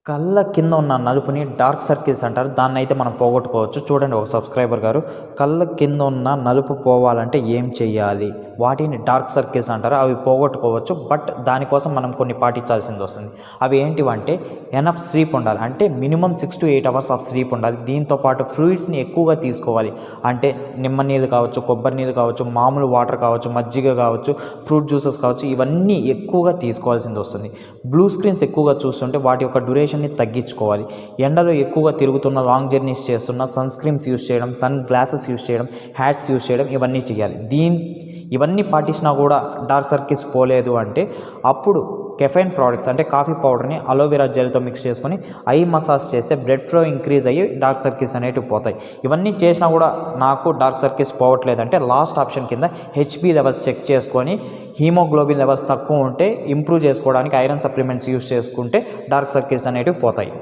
కళ్ళ కింద ఉన్న నలుపుని డార్క్ సర్కిల్స్ అంటారు. దాన్నైతే మనం పోగొట్టుకోవచ్చు. చూడండి, ఒక సబ్స్క్రైబర్ గారు కళ్ళ కింద ఉన్న నలుపు పోవాలంటే ఏం చేయాలి, వాటిని డార్క్ సర్కిల్స్ అంటారు. అవి పోగొట్టుకోవచ్చు, బట్ దానికోసం మనం కొన్ని పాటించాల్సింది వస్తుంది. అవి ఏంటివంటే ఎనఫ్ స్లీప్ ఉండాలి. అంటే minimum 6 to 8 hours of sleep ఉండాలి. దీంతోపాటు ఫ్లూయిడ్స్ని ఎక్కువగా తీసుకోవాలి. అంటే నిమ్మ నీళ్ళు కావచ్చు, కొబ్బరి నీళ్ళు కావచ్చు, మామూలు వాటర్ కావచ్చు, మజ్జిగ కావచ్చు, ఫ్రూట్ జ్యూసెస్ కావచ్చు, ఇవన్నీ ఎక్కువగా తీసుకోవాల్సింది వస్తుంది. బ్లూ స్క్రీన్స్ ఎక్కువగా చూస్తుంటే వాటి యొక్క డ్యూరేషన్ని తగ్గించుకోవాలి. ఎండలో ఎక్కువగా తిరుగుతున్న, లాంగ్ జర్నీస్ చేస్తున్న సన్ స్క్రీన్స్ యూస్ చేయడం, సన్ గ్లాసెస్ యూస్ చేయడం, హ్యాట్స్ యూస్ చేయడం, ఇవన్నీ చేయాలి. ఇవన్నీ పాటించినా కూడా డార్క్ సర్కిల్స్ పోలేదు అంటే అప్పుడు కెఫైన్ ప్రోడక్ట్స్ అంటే కాఫీ పౌడర్ని అలోవెరా జెల్తో మిక్స్ చేసుకొని ఐ మసాజ్ చేస్తే బ్లడ్ ఫ్లో ఇంక్రీజ్ అయ్యి డార్క్ సర్కిల్స్ అనేవి పోతాయి. ఇవన్నీ చేసినా కూడా నాకు డార్క్ సర్కిల్స్ పోవట్లేదంటే లాస్ట్ ఆప్షన్ కింద హెచ్బి లెవెల్స్ చెక్ చేసుకొని హీమోగ్లోబిన్ లెవెల్స్ తక్కువ ఉంటే ఇంప్రూవ్ చేసుకోవడానికి ఐరన్ సప్లిమెంట్స్ యూస్ చేసుకుంటే డార్క్ సర్కిల్స్ అనేవి పోతాయి.